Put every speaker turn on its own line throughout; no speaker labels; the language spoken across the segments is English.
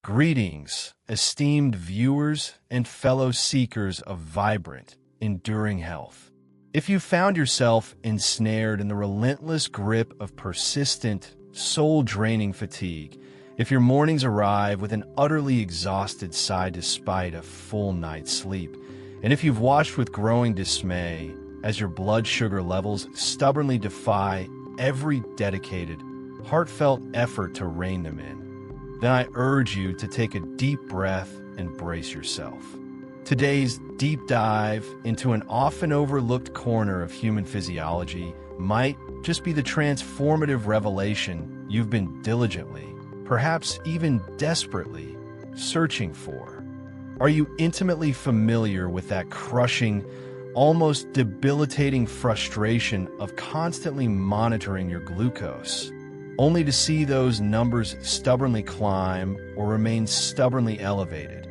Greetings, esteemed viewers and fellow seekers of vibrant, enduring health. If you found yourself ensnared in the relentless grip of persistent, soul-draining fatigue, if your mornings arrive with an utterly exhausted sigh despite a full night's sleep, and if you've watched with growing dismay as your blood sugar levels stubbornly defy every dedicated, heartfelt effort to rein them in, then I urge you to take a deep breath and brace yourself. Today's deep dive into an often overlooked corner of human physiology might just be the transformative revelation you've been diligently, perhaps even desperately, searching for. Are you intimately familiar with that crushing, almost debilitating frustration of constantly monitoring your glucose, only to see those numbers stubbornly climb or remain stubbornly elevated,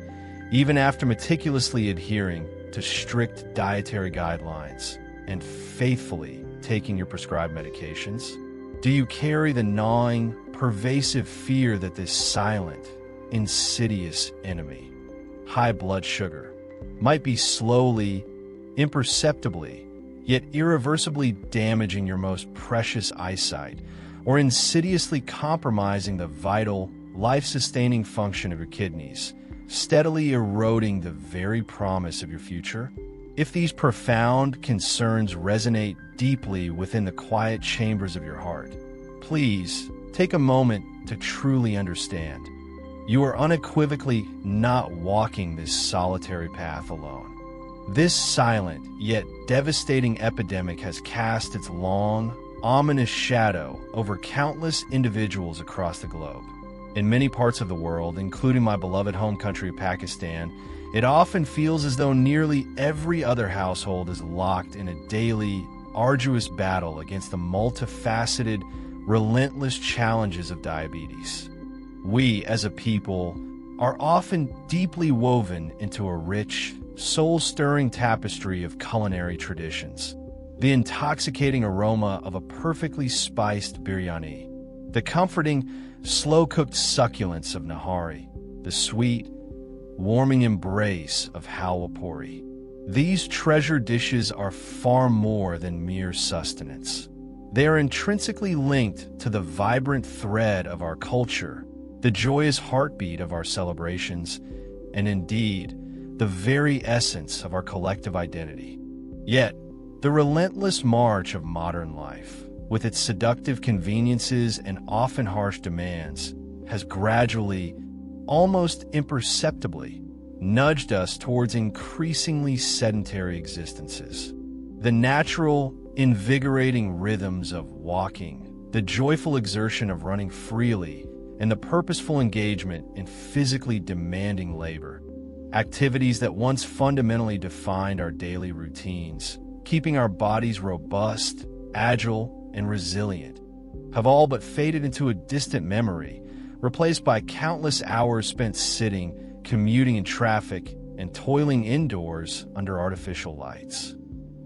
even after meticulously adhering to strict dietary guidelines and faithfully taking your prescribed medications? Do you carry the gnawing, pervasive fear that this silent, insidious enemy, high blood sugar, might be slowly, imperceptibly, yet irreversibly damaging your most precious eyesight, or insidiously compromising the vital, life-sustaining function of your kidneys, steadily eroding the very promise of your future? If these profound concerns resonate deeply within the quiet chambers of your heart, please take a moment to truly understand. You are unequivocally not walking this solitary path alone. This silent yet devastating epidemic has cast its long, ominous shadow over countless individuals across the globe. In many parts of the world, including my beloved home country of Pakistan, it often feels as though nearly every other household is locked in a daily, arduous battle against the multifaceted, relentless challenges of diabetes. We, as a people, are often deeply woven into a rich, soul-stirring tapestry of culinary traditions. The intoxicating aroma of a perfectly spiced biryani, the comforting, slow-cooked succulence of nahari, the sweet, warming embrace of halwa puri. These treasure dishes are far more than mere sustenance. They are intrinsically linked to the vibrant thread of our culture, the joyous heartbeat of our celebrations, and indeed, the very essence of our collective identity. Yet, the relentless march of modern life, with its seductive conveniences and often harsh demands, has gradually, almost imperceptibly, nudged us towards increasingly sedentary existences. The natural, invigorating rhythms of walking, the joyful exertion of running freely, and the purposeful engagement in physically demanding labor, activities that once fundamentally defined our daily routines, keeping our bodies robust, agile, and resilient, have all but faded into a distant memory, replaced by countless hours spent sitting, commuting in traffic, and toiling indoors under artificial lights.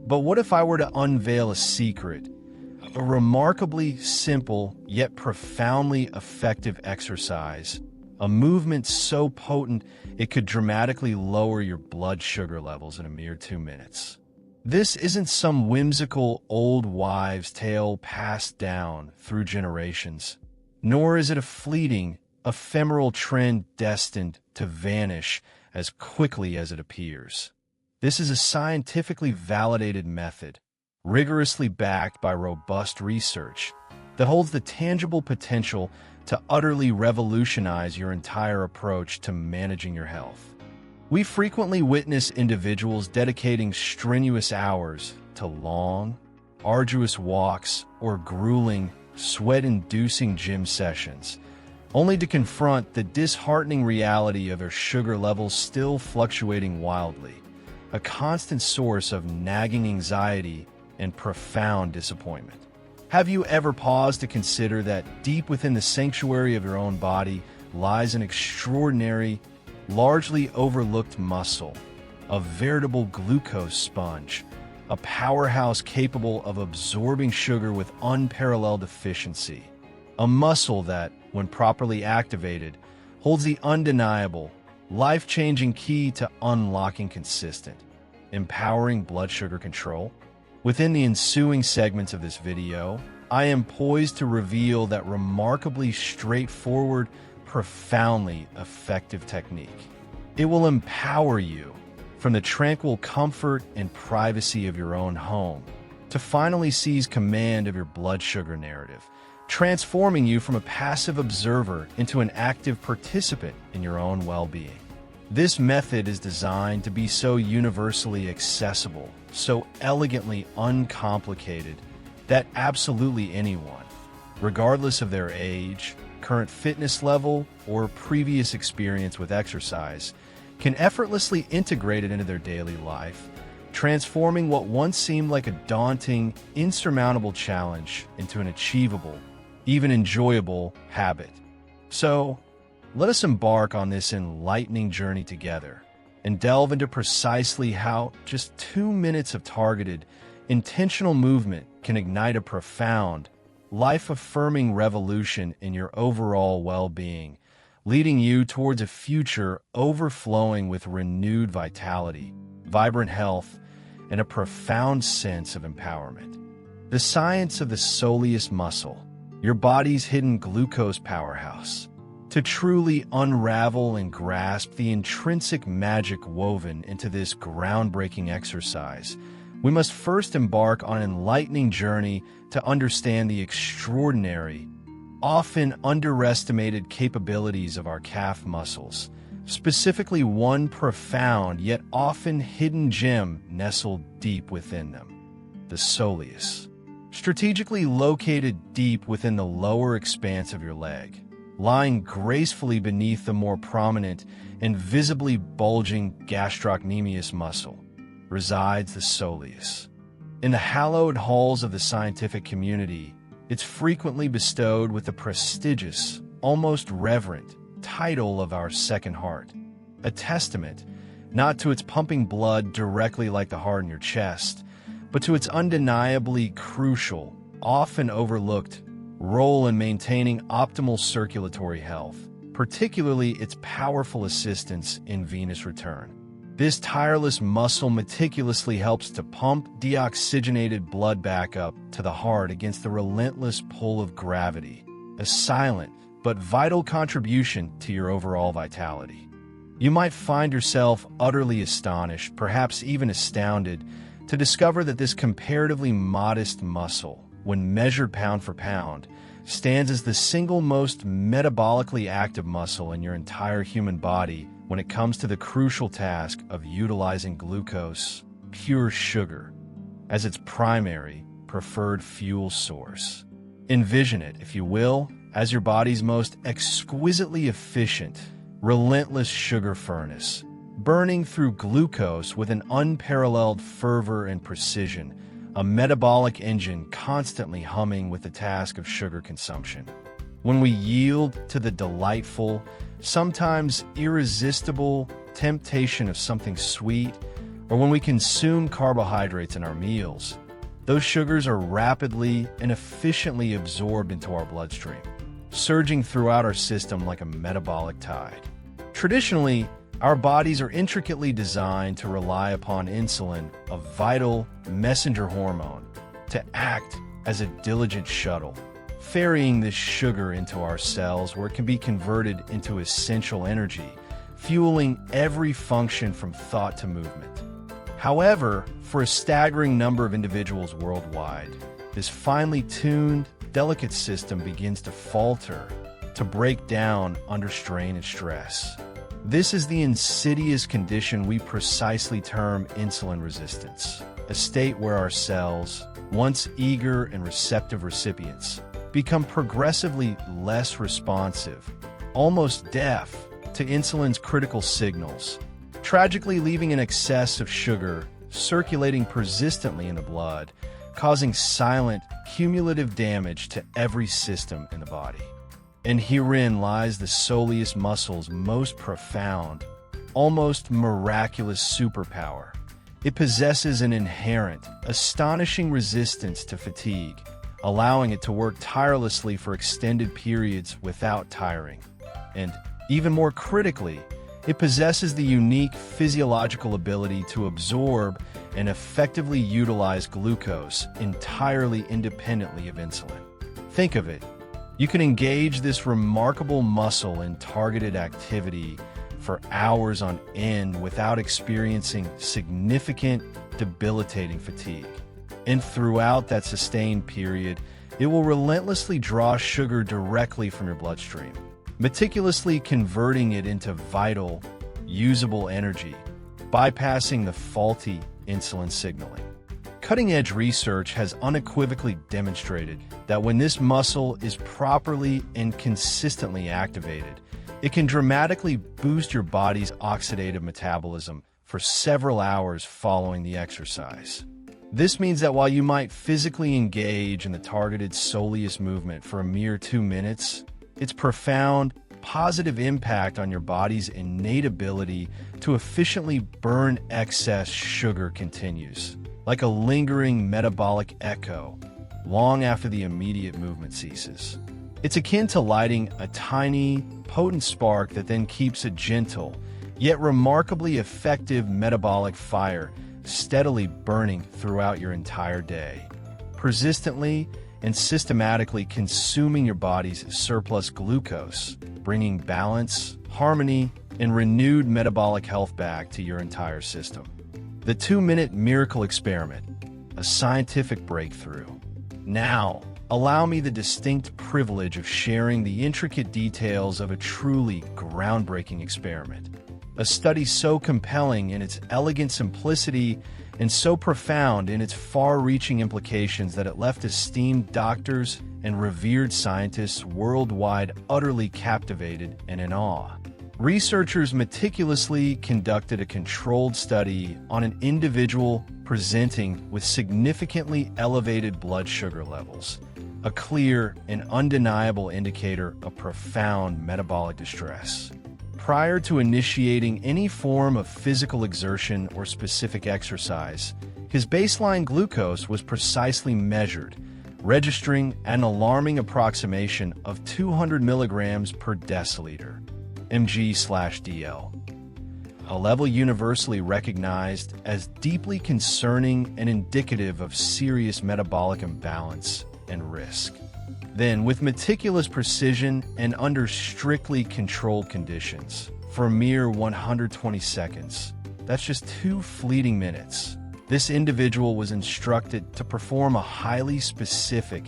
But what if I were to unveil a secret, a remarkably simple yet profoundly effective exercise, a movement so potent it could dramatically lower your blood sugar levels in a mere 2 minutes? This isn't some whimsical old wives' tale passed down through generations, nor is it a fleeting, ephemeral trend destined to vanish as quickly as it appears. This is a scientifically validated method, rigorously backed by robust research, that holds the tangible potential to utterly revolutionize your entire approach to managing your health. We frequently witness individuals dedicating strenuous hours to long, arduous walks or grueling, sweat-inducing gym sessions, only to confront the disheartening reality of their sugar levels still fluctuating wildly, a constant source of nagging anxiety and profound disappointment. Have you ever paused to consider that deep within the sanctuary of your own body lies an extraordinary, largely overlooked muscle, a veritable glucose sponge, a powerhouse capable of absorbing sugar with unparalleled efficiency, a muscle that, when properly activated, holds the undeniable, life-changing key to unlocking consistent, empowering blood sugar control. Within the ensuing segments of this video, I am poised to reveal that remarkably straightforward, profoundly effective technique. It will empower you from the tranquil comfort and privacy of your own home to finally seize command of your blood sugar narrative, transforming you from a passive observer into an active participant in your own well-being. This method is designed to be so universally accessible, so elegantly uncomplicated, that absolutely anyone, regardless of their age, current fitness level, or previous experience with exercise, can effortlessly integrate it into their daily life, transforming what once seemed like a daunting, insurmountable challenge into an achievable, even enjoyable habit. So, let us embark on this enlightening journey together and delve into precisely how just 2 minutes of targeted, intentional movement can ignite a profound, life-affirming revolution in your overall well-being, leading you towards a future overflowing with renewed vitality, vibrant health, and a profound sense of empowerment. The science of the Soleus muscle, your body's hidden glucose powerhouse. To truly unravel and grasp the intrinsic magic woven into this groundbreaking exercise, we must first embark on an enlightening journey to understand the extraordinary, often underestimated capabilities of our calf muscles, specifically one profound yet often hidden gem nestled deep within them, the soleus. Strategically located deep within the lower expanse of your leg, lying gracefully beneath the more prominent and visibly bulging gastrocnemius muscle, resides the soleus. In the hallowed halls of the scientific community, it's frequently bestowed with the prestigious, almost reverent, title of our second heart, a testament not to its pumping blood directly like the heart in your chest, but to its undeniably crucial, often overlooked, role in maintaining optimal circulatory health, particularly its powerful assistance in venous return. This tireless muscle meticulously helps to pump deoxygenated blood back up to the heart against the relentless pull of gravity, a silent but vital contribution to your overall vitality. You might find yourself utterly astonished, perhaps even astounded, to discover that this comparatively modest muscle, when measured pound for pound, stands as the single most metabolically active muscle in your entire human body when it comes to the crucial task of utilizing glucose, pure sugar, as its primary, preferred fuel source. Envision it, if you will, as your body's most exquisitely efficient, relentless sugar furnace, burning through glucose with an unparalleled fervor and precision, a metabolic engine constantly humming with the task of sugar consumption. When we yield to the delightful, sometimes irresistible temptation of something sweet, or when we consume carbohydrates in our meals, those sugars are rapidly and efficiently absorbed into our bloodstream, surging throughout our system like a metabolic tide. Traditionally, our bodies are intricately designed to rely upon insulin, a vital messenger hormone, to act as a diligent shuttle, ferrying this sugar into our cells where it can be converted into essential energy, fueling every function from thought to movement. However, for a staggering number of individuals worldwide, this finely tuned, delicate system begins to falter, to break down under strain and stress. This is the insidious condition we precisely term insulin resistance, a state where our cells, once eager and receptive recipients, become progressively less responsive, almost deaf, to insulin's critical signals, tragically leaving an excess of sugar circulating persistently in the blood, causing silent, cumulative damage to every system in the body. And herein lies the soleus muscle's most profound, almost miraculous superpower. It possesses an inherent, astonishing resistance to fatigue, allowing it to work tirelessly for extended periods without tiring. And Even more critically, it possesses the unique physiological ability to absorb and effectively utilize glucose entirely independently of insulin. Think of it. You can engage this remarkable muscle in targeted activity for hours on end without experiencing significant, debilitating fatigue. And throughout that sustained period, it will relentlessly draw sugar directly from your bloodstream, meticulously converting it into vital, usable energy, bypassing the faulty insulin signaling. Cutting-edge research has unequivocally demonstrated that when this muscle is properly and consistently activated, it can dramatically boost your body's oxidative metabolism for several hours following the exercise. This means that while you might physically engage in the targeted Soleus movement for a mere 2 minutes, its profound, positive impact on your body's innate ability to efficiently burn excess sugar continues, like a lingering metabolic echo, long after the immediate movement ceases. It's akin to lighting a tiny, potent spark that then keeps a gentle, yet remarkably effective metabolic fire steadily burning throughout your entire day, persistently and systematically consuming your body's surplus glucose, bringing balance, harmony, and renewed metabolic health back to your entire system. The 2-minute miracle experiment, a scientific breakthrough. Now, allow me the distinct privilege of sharing the intricate details of a truly groundbreaking experiment. A study so compelling in its elegant simplicity and so profound in its far-reaching implications that it left esteemed doctors and revered scientists worldwide utterly captivated and in awe. Researchers meticulously conducted a controlled study on an individual presenting with significantly elevated blood sugar levels, a clear and undeniable indicator of profound metabolic distress. Prior to initiating any form of physical exertion or specific exercise, his baseline glucose was precisely measured, registering an alarming approximation of 200 milligrams per deciliter, mg/dl, a level universally recognized as deeply concerning and indicative of serious metabolic imbalance and risk. Then, with meticulous precision and under strictly controlled conditions, for a mere 120 seconds, that's just 2 fleeting minutes, this individual was instructed to perform a highly specific,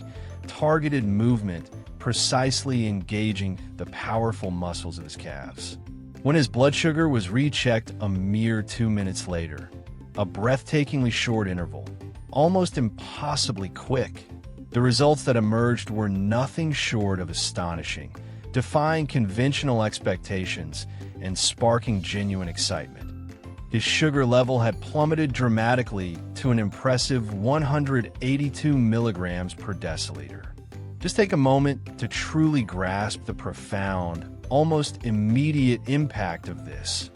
targeted movement precisely engaging the powerful muscles of his calves. When his blood sugar was rechecked a mere 2 minutes later, a breathtakingly short interval, almost impossibly quick, the results that emerged were nothing short of astonishing, defying conventional expectations and sparking genuine excitement. His sugar level had plummeted dramatically to an impressive 182 milligrams per deciliter. Just take a moment to truly grasp the profound, almost immediate impact of this.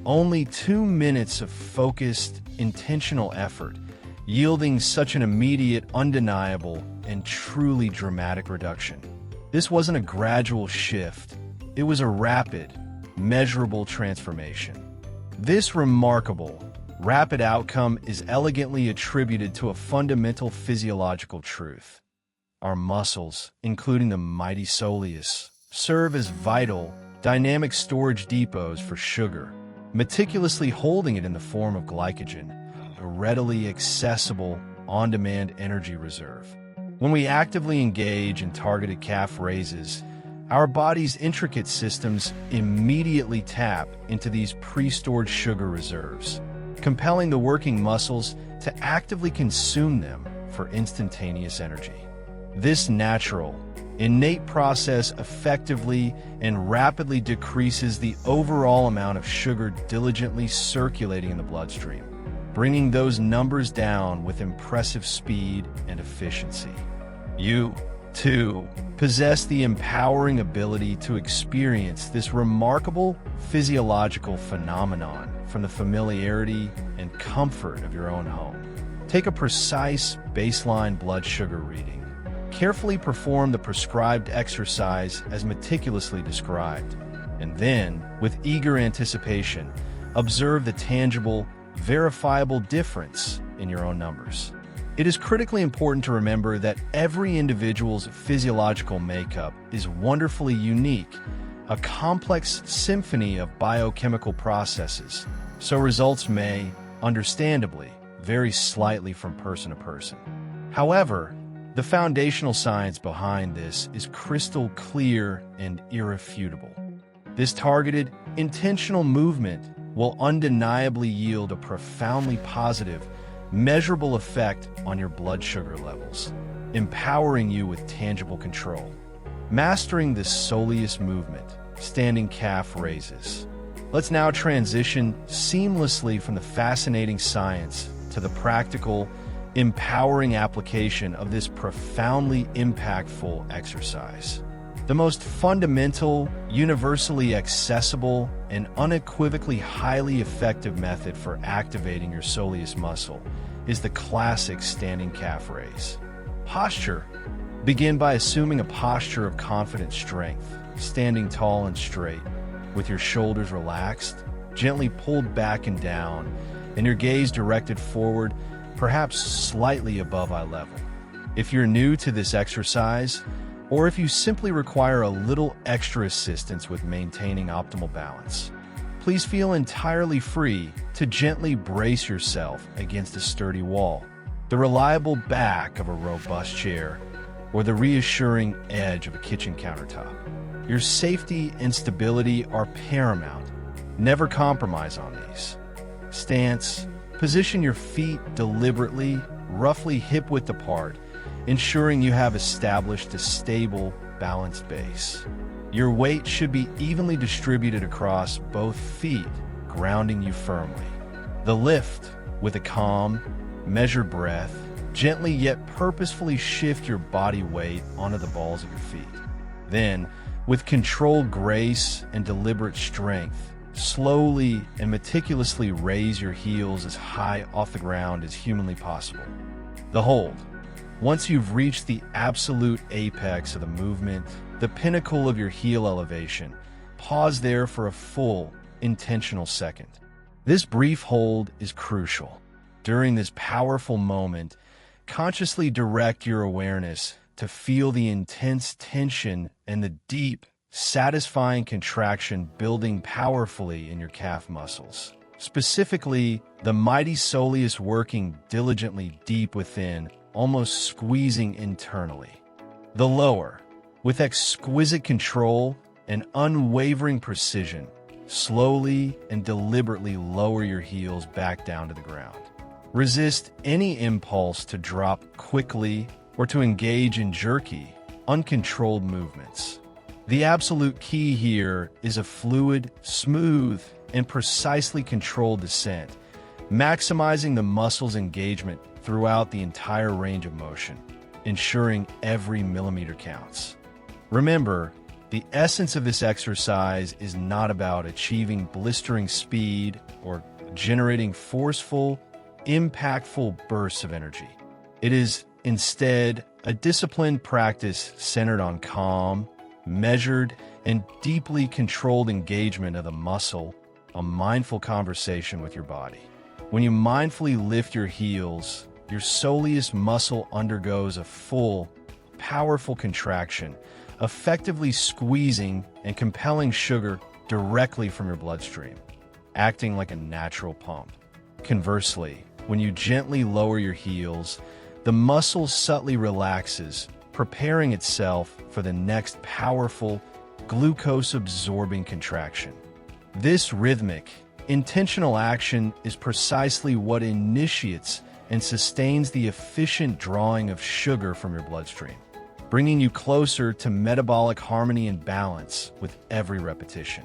Only 2 minutes of focused, intentional effort, yielding such an immediate, undeniable, and truly dramatic reduction. This wasn't a gradual shift. It was a rapid, measurable transformation. This remarkable, rapid outcome is elegantly attributed to a fundamental physiological truth. Our muscles, including the mighty Soleus, serve as vital, dynamic storage depots for sugar, meticulously holding it in the form of glycogen, a readily accessible, on-demand energy reserve. When we actively engage in targeted calf raises, our body's intricate systems immediately tap into these pre-stored sugar reserves, compelling the working muscles to actively consume them for instantaneous energy. This natural, innate process effectively and rapidly decreases the overall amount of sugar diligently circulating in the bloodstream, bringing those numbers down with impressive speed and efficiency. You, too, possess the empowering ability to experience this remarkable physiological phenomenon from the familiarity and comfort of your own home. Take a precise baseline blood sugar reading. Carefully perform the prescribed exercise as meticulously described. And then, with eager anticipation, observe the tangible, verifiable difference in your own numbers. It is critically important to remember that every individual's physiological makeup is wonderfully unique, a complex symphony of biochemical processes, so results may, understandably, vary slightly from person to person. However, the foundational science behind this is crystal clear and irrefutable. This targeted, intentional movement will undeniably yield a profoundly positive, measurable effect on your blood sugar levels, empowering you with tangible control. Mastering this Soleus movement, standing calf raises. Let's now transition seamlessly from the fascinating science to the practical, empowering application of this profoundly impactful exercise. The most fundamental, universally accessible, and unequivocally highly effective method for activating your soleus muscle is the classic standing calf raise. Posture. Begin by assuming a posture of confident strength, standing tall and straight, with your shoulders relaxed, gently pulled back and down, and your gaze directed forward, perhaps slightly above eye level. If you're new to this exercise, or if you simply require a little extra assistance with maintaining optimal balance, please feel entirely free to gently brace yourself against a sturdy wall, the reliable back of a robust chair, or the reassuring edge of a kitchen countertop. Your safety and stability are paramount. Never compromise on these. Stance. Position your feet deliberately, roughly hip-width apart, ensuring you have established a stable, balanced base. Your weight should be evenly distributed across both feet, grounding you firmly. The lift, with a calm, measured breath, gently yet purposefully shift your body weight onto the balls of your feet. Then, with controlled grace and deliberate strength, slowly and meticulously raise your heels as high off the ground as humanly possible. The hold. Once you've reached the absolute apex of the movement, the pinnacle of your heel elevation, pause there for a full, intentional second. This brief hold is crucial. During this powerful moment, consciously direct your awareness to feel the intense tension and the deep, satisfying contraction building powerfully in your calf muscles. Specifically, the mighty soleus working diligently deep within, almost squeezing internally. The lower, with exquisite control and unwavering precision, slowly and deliberately lower your heels back down to the ground. Resist any impulse to drop quickly or to engage in jerky, uncontrolled movements. The absolute key here is a fluid, smooth, and precisely controlled descent, maximizing the muscle's engagement throughout the entire range of motion, ensuring every millimeter counts. Remember, the essence of this exercise is not about achieving blistering speed or generating forceful, impactful bursts of energy. It is instead a disciplined practice centered on calm, measured, and deeply controlled engagement of the muscle, a mindful conversation with your body. When you mindfully lift your heels, your soleus muscle undergoes a full, powerful contraction, effectively squeezing and compelling sugar directly from your bloodstream, acting like a natural pump. Conversely, when you gently lower your heels, the muscle subtly relaxes, preparing itself for the next powerful, glucose-absorbing contraction. This rhythmic, intentional action is precisely what initiates and sustains the efficient drawing of sugar from your bloodstream, bringing you closer to metabolic harmony and balance with every repetition.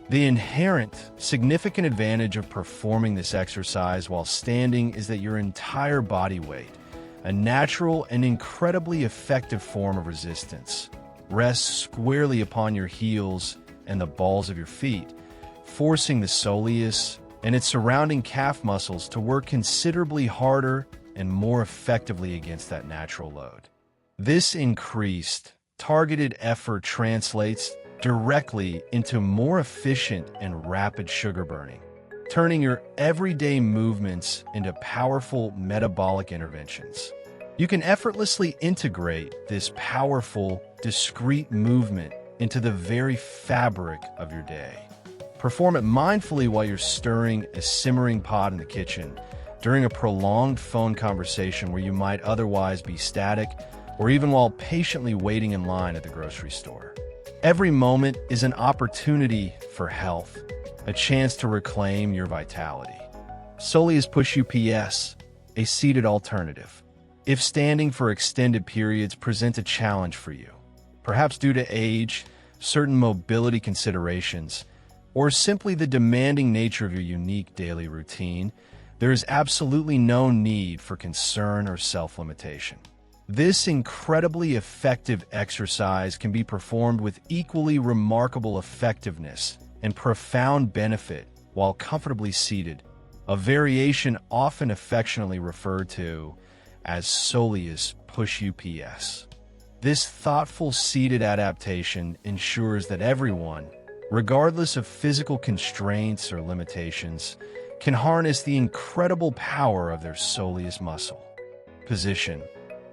The inherent, significant advantage of performing this exercise while standing is that your entire body weight, a natural and incredibly effective form of resistance, rests squarely upon your heels and the balls of your feet, forcing the soleus and its surrounding calf muscles to work considerably harder and more effectively against that natural load. This increased, targeted effort translates directly into more efficient and rapid sugar burning, turning your everyday movements into powerful metabolic interventions. You can effortlessly integrate this powerful, discrete movement into the very fabric of your day. Perform it mindfully while you're stirring a simmering pot in the kitchen, during a prolonged phone conversation where you might otherwise be static, or even while patiently waiting in line at the grocery store. Every moment is an opportunity for health, a chance to reclaim your vitality. Soleus Push UPS, a seated alternative. If standing for extended periods presents a challenge for you, perhaps due to age, certain mobility considerations, or simply the demanding nature of your unique daily routine, there is absolutely no need for concern or self-limitation. This incredibly effective exercise can be performed with equally remarkable effectiveness and profound benefit while comfortably seated, a variation often affectionately referred to as Soleus Push UPS. This thoughtful seated adaptation ensures that everyone, regardless of physical constraints or limitations, can harness the incredible power of their soleus muscle. Position.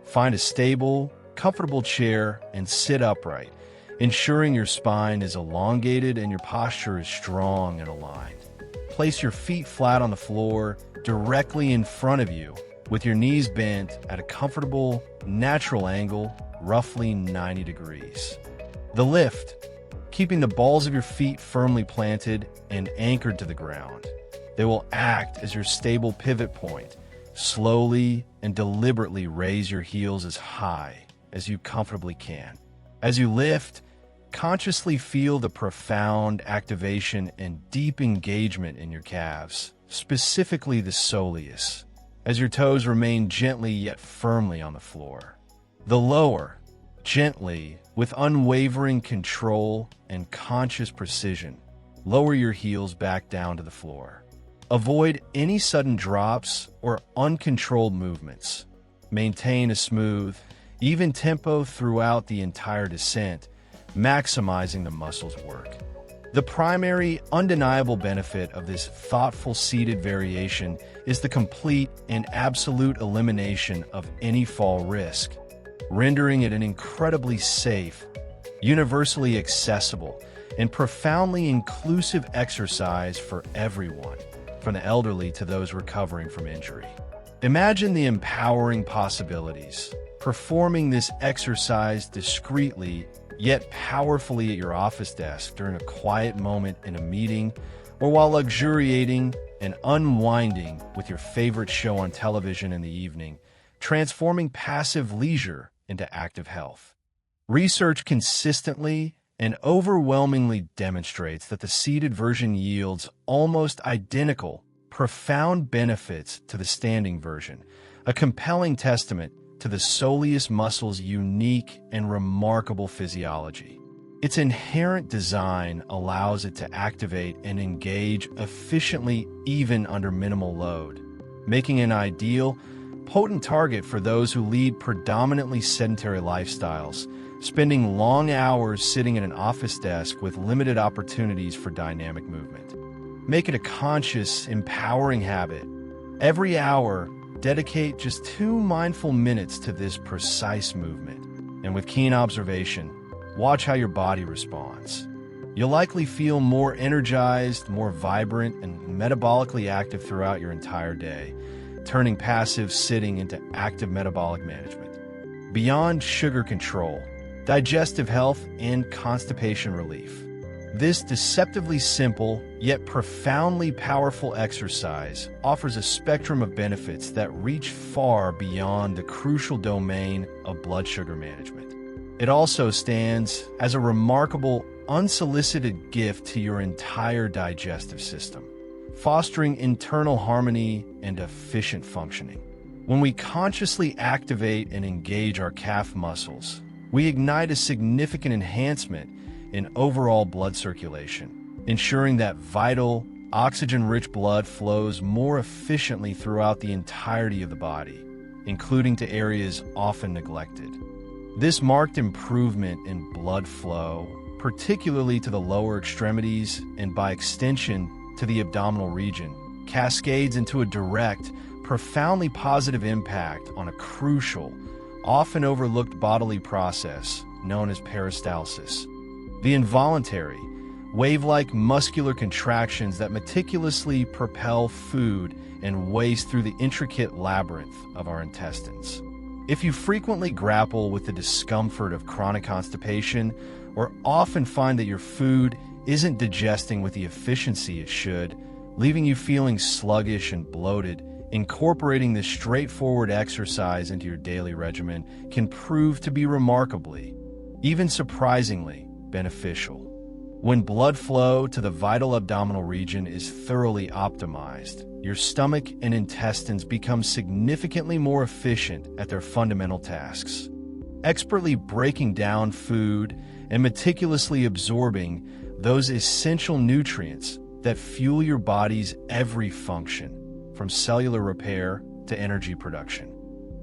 Find a stable, comfortable chair and sit upright, ensuring your spine is elongated and your posture is strong and aligned. Place your feet flat on the floor, directly in front of you, with your knees bent at a comfortable, natural angle, roughly 90 degrees. The lift. Keeping the balls of your feet firmly planted and anchored to the ground. They will act as your stable pivot point. Slowly and deliberately raise your heels as high as you comfortably can. As you lift, consciously feel the profound activation and deep engagement in your calves, specifically the soleus, as your toes remain gently yet firmly on the floor. The lower, gently, with unwavering control and conscious precision, lower your heels back down to the floor. Avoid any sudden drops or uncontrolled movements. Maintain a smooth, even tempo throughout the entire descent, maximizing the muscle's work. The primary, undeniable benefit of this thoughtful seated variation is the complete and absolute elimination of any fall risk, rendering it an incredibly safe, universally accessible, and profoundly inclusive exercise for everyone, from the elderly to those recovering from injury. Imagine the empowering possibilities. Performing this exercise discreetly yet powerfully at your office desk during a quiet moment in a meeting, or while luxuriating and unwinding with your favorite show on television in the evening, transforming passive leisure into active health. Research consistently and overwhelmingly demonstrates that the seated version yields almost identical, profound benefits to the standing version, a compelling testament to the soleus muscle's unique and remarkable physiology. Its inherent design allows it to activate and engage efficiently even under minimal load, making an ideal, potent target for those who lead predominantly sedentary lifestyles, spending long hours sitting at an office desk with limited opportunities for dynamic movement. Make it a conscious, empowering habit. Every hour, dedicate just 2 mindful minutes to this precise movement, and with keen observation, watch how your body responds. You'll likely feel more energized, more vibrant, and metabolically active throughout your entire day, turning passive sitting into active metabolic management. Beyond sugar control, digestive health, and constipation relief, this deceptively simple yet profoundly powerful exercise offers a spectrum of benefits that reach far beyond the crucial domain of blood sugar management. It also stands as a remarkable, unsolicited gift to your entire digestive system, fostering internal harmony and efficient functioning. When we consciously activate and engage our calf muscles, we ignite a significant enhancement in overall blood circulation, ensuring that vital, oxygen-rich blood flows more efficiently throughout the entirety of the body, including to areas often neglected. This marked improvement in blood flow, particularly to the lower extremities and by extension to the abdominal region, cascades into a direct, profoundly positive impact on a crucial, often overlooked bodily process known as peristalsis. The involuntary, wave-like muscular contractions that meticulously propel food and waste through the intricate labyrinth of our intestines. If you frequently grapple with the discomfort of chronic constipation, or often find that your food isn't digesting with the efficiency it should, leaving you feeling sluggish and bloated, incorporating this straightforward exercise into your daily regimen can prove to be remarkably, even surprisingly, beneficial. When blood flow to the vital abdominal region is thoroughly optimized, your stomach and intestines become significantly more efficient at their fundamental tasks. Expertly breaking down food and meticulously absorbing those essential nutrients that fuel your body's every function, from cellular repair to energy production.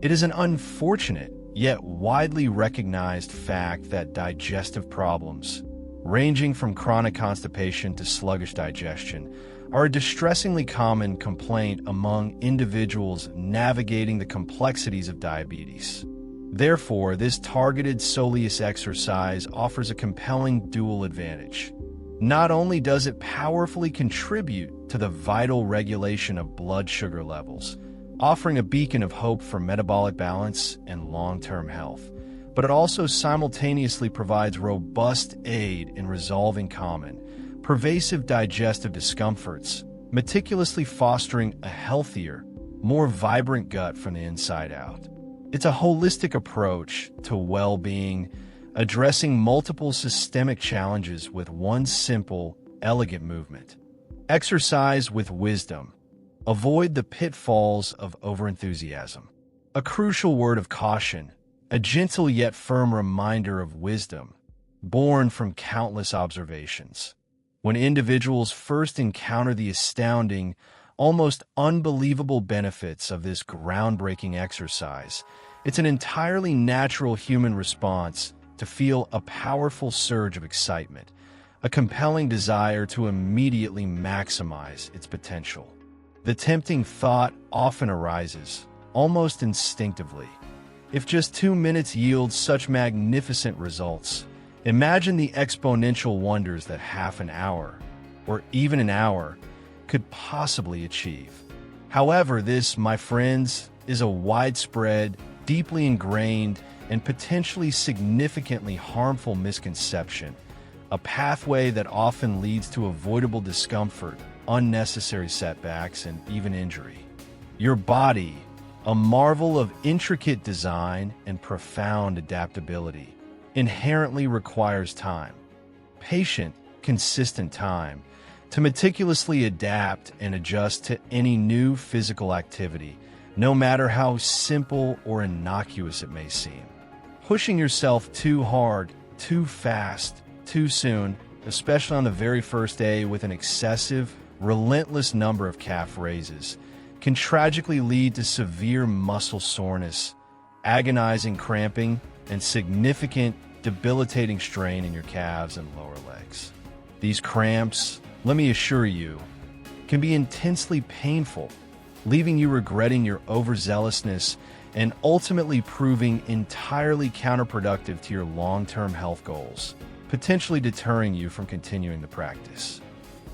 It is an unfortunate yet widely recognized fact that digestive problems, ranging from chronic constipation to sluggish digestion, are a distressingly common complaint among individuals navigating the complexities of diabetes. Therefore, this targeted Soleus exercise offers a compelling dual advantage. Not only does it powerfully contribute to the vital regulation of blood sugar levels, offering a beacon of hope for metabolic balance and long-term health, but it also simultaneously provides robust aid in resolving common, pervasive digestive discomforts, meticulously fostering a healthier, more vibrant gut from the inside out. It's a holistic approach to well-being, addressing multiple systemic challenges with one simple, elegant movement. Exercise with wisdom. Avoid the pitfalls of overenthusiasm. A crucial word of caution, a gentle yet firm reminder of wisdom, born from countless observations. When individuals first encounter the astounding, almost unbelievable benefits of this groundbreaking exercise, it's an entirely natural human response to feel a powerful surge of excitement, a compelling desire to immediately maximize its potential. The tempting thought often arises, almost instinctively. If just 2 minutes yields such magnificent results, imagine the exponential wonders that half an hour, or even an hour, could possibly achieve. However, this, my friends, is a widespread, deeply ingrained, and potentially significantly harmful misconception, a pathway that often leads to avoidable discomfort, unnecessary setbacks, and even injury. Your body, a marvel of intricate design and profound adaptability, inherently requires time, patient, consistent time, to meticulously adapt and adjust to any new physical activity, no matter how simple or innocuous it may seem. Pushing yourself too hard, too fast, too soon, especially on the very first day with an excessive, relentless number of calf raises, can tragically lead to severe muscle soreness, agonizing cramping, and significant, debilitating strain in your calves and lower legs. These cramps, let me assure you, can be intensely painful, leaving you regretting your overzealousness and ultimately proving entirely counterproductive to your long-term health goals, potentially deterring you from continuing the practice.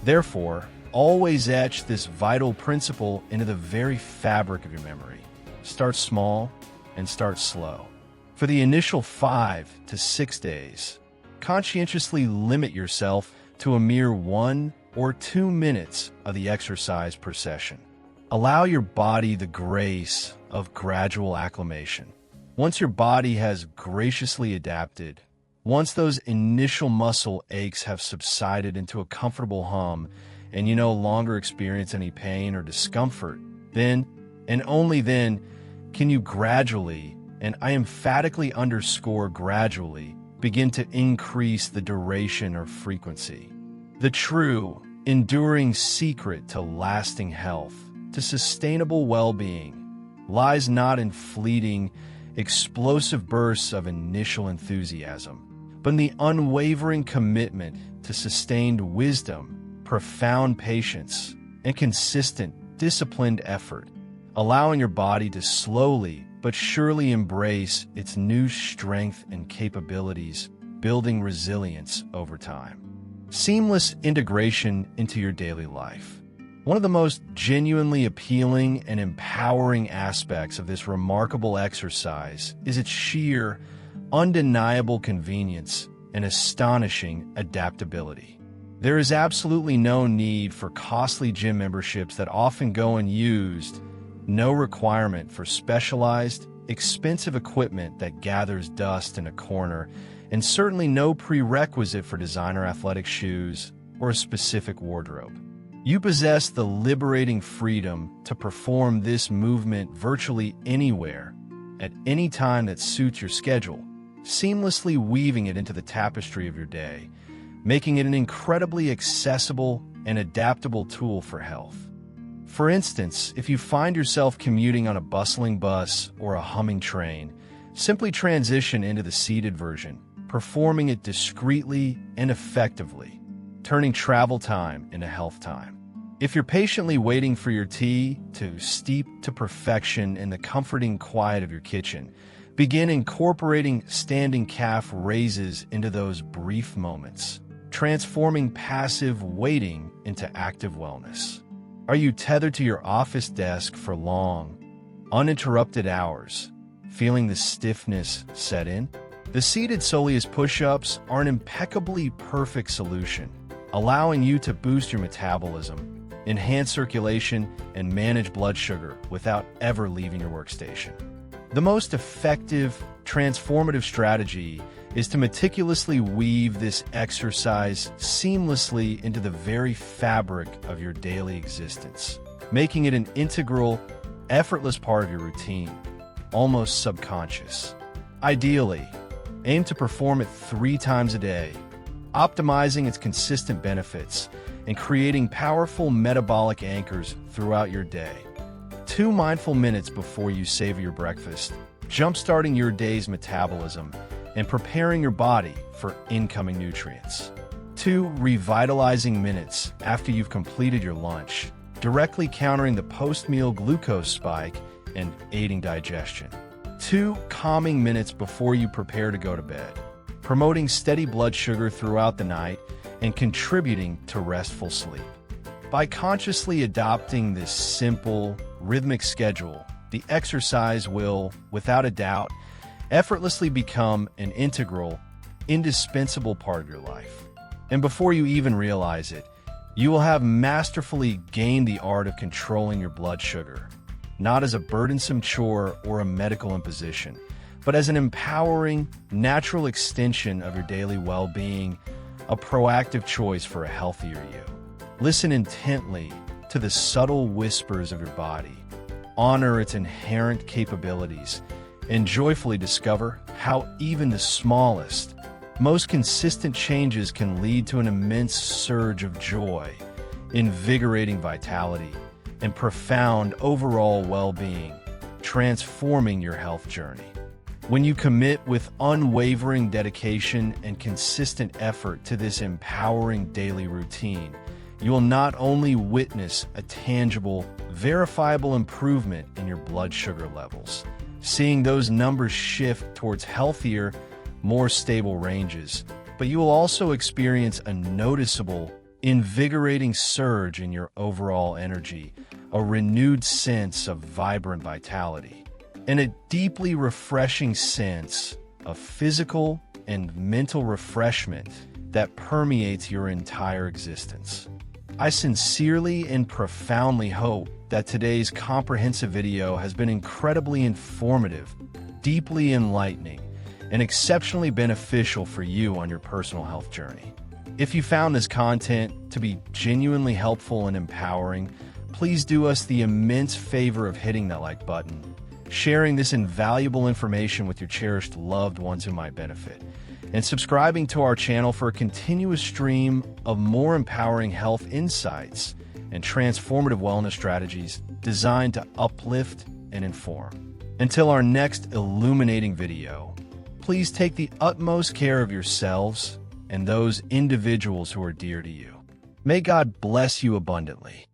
Therefore, always etch this vital principle into the very fabric of your memory. Start small and start slow. For the initial 5 to 6 days, conscientiously limit yourself to a mere 1 or 2 minutes of the exercise per session. Allow your body the grace of gradual acclimation. Once your body has graciously adapted, once those initial muscle aches have subsided into a comfortable hum and you no longer experience any pain or discomfort, then, and only then, can you gradually, and I emphatically underscore gradually, begin to increase the duration or frequency. The true, enduring secret to lasting health, to sustainable well-being, lies not in fleeting, explosive bursts of initial enthusiasm, but in the unwavering commitment to sustained wisdom, profound patience, and consistent, disciplined effort, allowing your body to slowly but surely embrace its new strength and capabilities, building resilience over time. Seamless integration into your daily life. One of the most genuinely appealing and empowering aspects of this remarkable exercise is its sheer, undeniable convenience and astonishing adaptability. There is absolutely no need for costly gym memberships that often go unused, no requirement for specialized, expensive equipment that gathers dust in a corner, and certainly no prerequisite for designer athletic shoes or a specific wardrobe. You possess the liberating freedom to perform this movement virtually anywhere, at any time that suits your schedule, seamlessly weaving it into the tapestry of your day, making it an incredibly accessible and adaptable tool for health. For instance, if you find yourself commuting on a bustling bus or a humming train, simply transition into the seated version, performing it discreetly and effectively, turning travel time into health time. If you're patiently waiting for your tea to steep to perfection in the comforting quiet of your kitchen, begin incorporating standing calf raises into those brief moments, transforming passive waiting into active wellness. Are you tethered to your office desk for long, uninterrupted hours, feeling the stiffness set in? The seated Soleus push-ups are an impeccably perfect solution, allowing you to boost your metabolism, enhance circulation, and manage blood sugar without ever leaving your workstation. The most effective, transformative strategy is to meticulously weave this exercise seamlessly into the very fabric of your daily existence, making it an integral, effortless part of your routine, almost subconscious. Ideally, aim to perform it 3 times a day, optimizing its consistent benefits and creating powerful metabolic anchors throughout your day. 2 mindful minutes before you savor your breakfast, jump-starting your day's metabolism and preparing your body for incoming nutrients. 2 revitalizing minutes after you've completed your lunch, directly countering the post-meal glucose spike and aiding digestion. 2 calming minutes before you prepare to go to bed, promoting steady blood sugar throughout the night and contributing to restful sleep. By consciously adopting this simple, rhythmic schedule, the exercise will, without a doubt, effortlessly become an integral, indispensable part of your life. And before you even realize it, you will have masterfully gained the art of controlling your blood sugar, not as a burdensome chore or a medical imposition, but as an empowering, natural extension of your daily well-being, a proactive choice for a healthier you. Listen intently to the subtle whispers of your body, honor its inherent capabilities, and joyfully discover how even the smallest, most consistent changes can lead to an immense surge of joy, invigorating vitality, and profound overall well-being, transforming your health journey. When you commit with unwavering dedication and consistent effort to this empowering daily routine, you will not only witness a tangible, verifiable improvement in your blood sugar levels, seeing those numbers shift towards healthier, more stable ranges, but you will also experience a noticeable, invigorating surge in your overall energy, a renewed sense of vibrant vitality, and a deeply refreshing sense of physical and mental refreshment that permeates your entire existence. I sincerely and profoundly hope that today's comprehensive video has been incredibly informative, deeply enlightening, and exceptionally beneficial for you on your personal health journey. If you found this content to be genuinely helpful and empowering, please do us the immense favor of hitting that like button, sharing this invaluable information with your cherished loved ones who might benefit, and subscribing to our channel for a continuous stream of more empowering health insights and transformative wellness strategies designed to uplift and inform. Until our next illuminating video, please take the utmost care of yourselves and those individuals who are dear to you. May God bless you abundantly.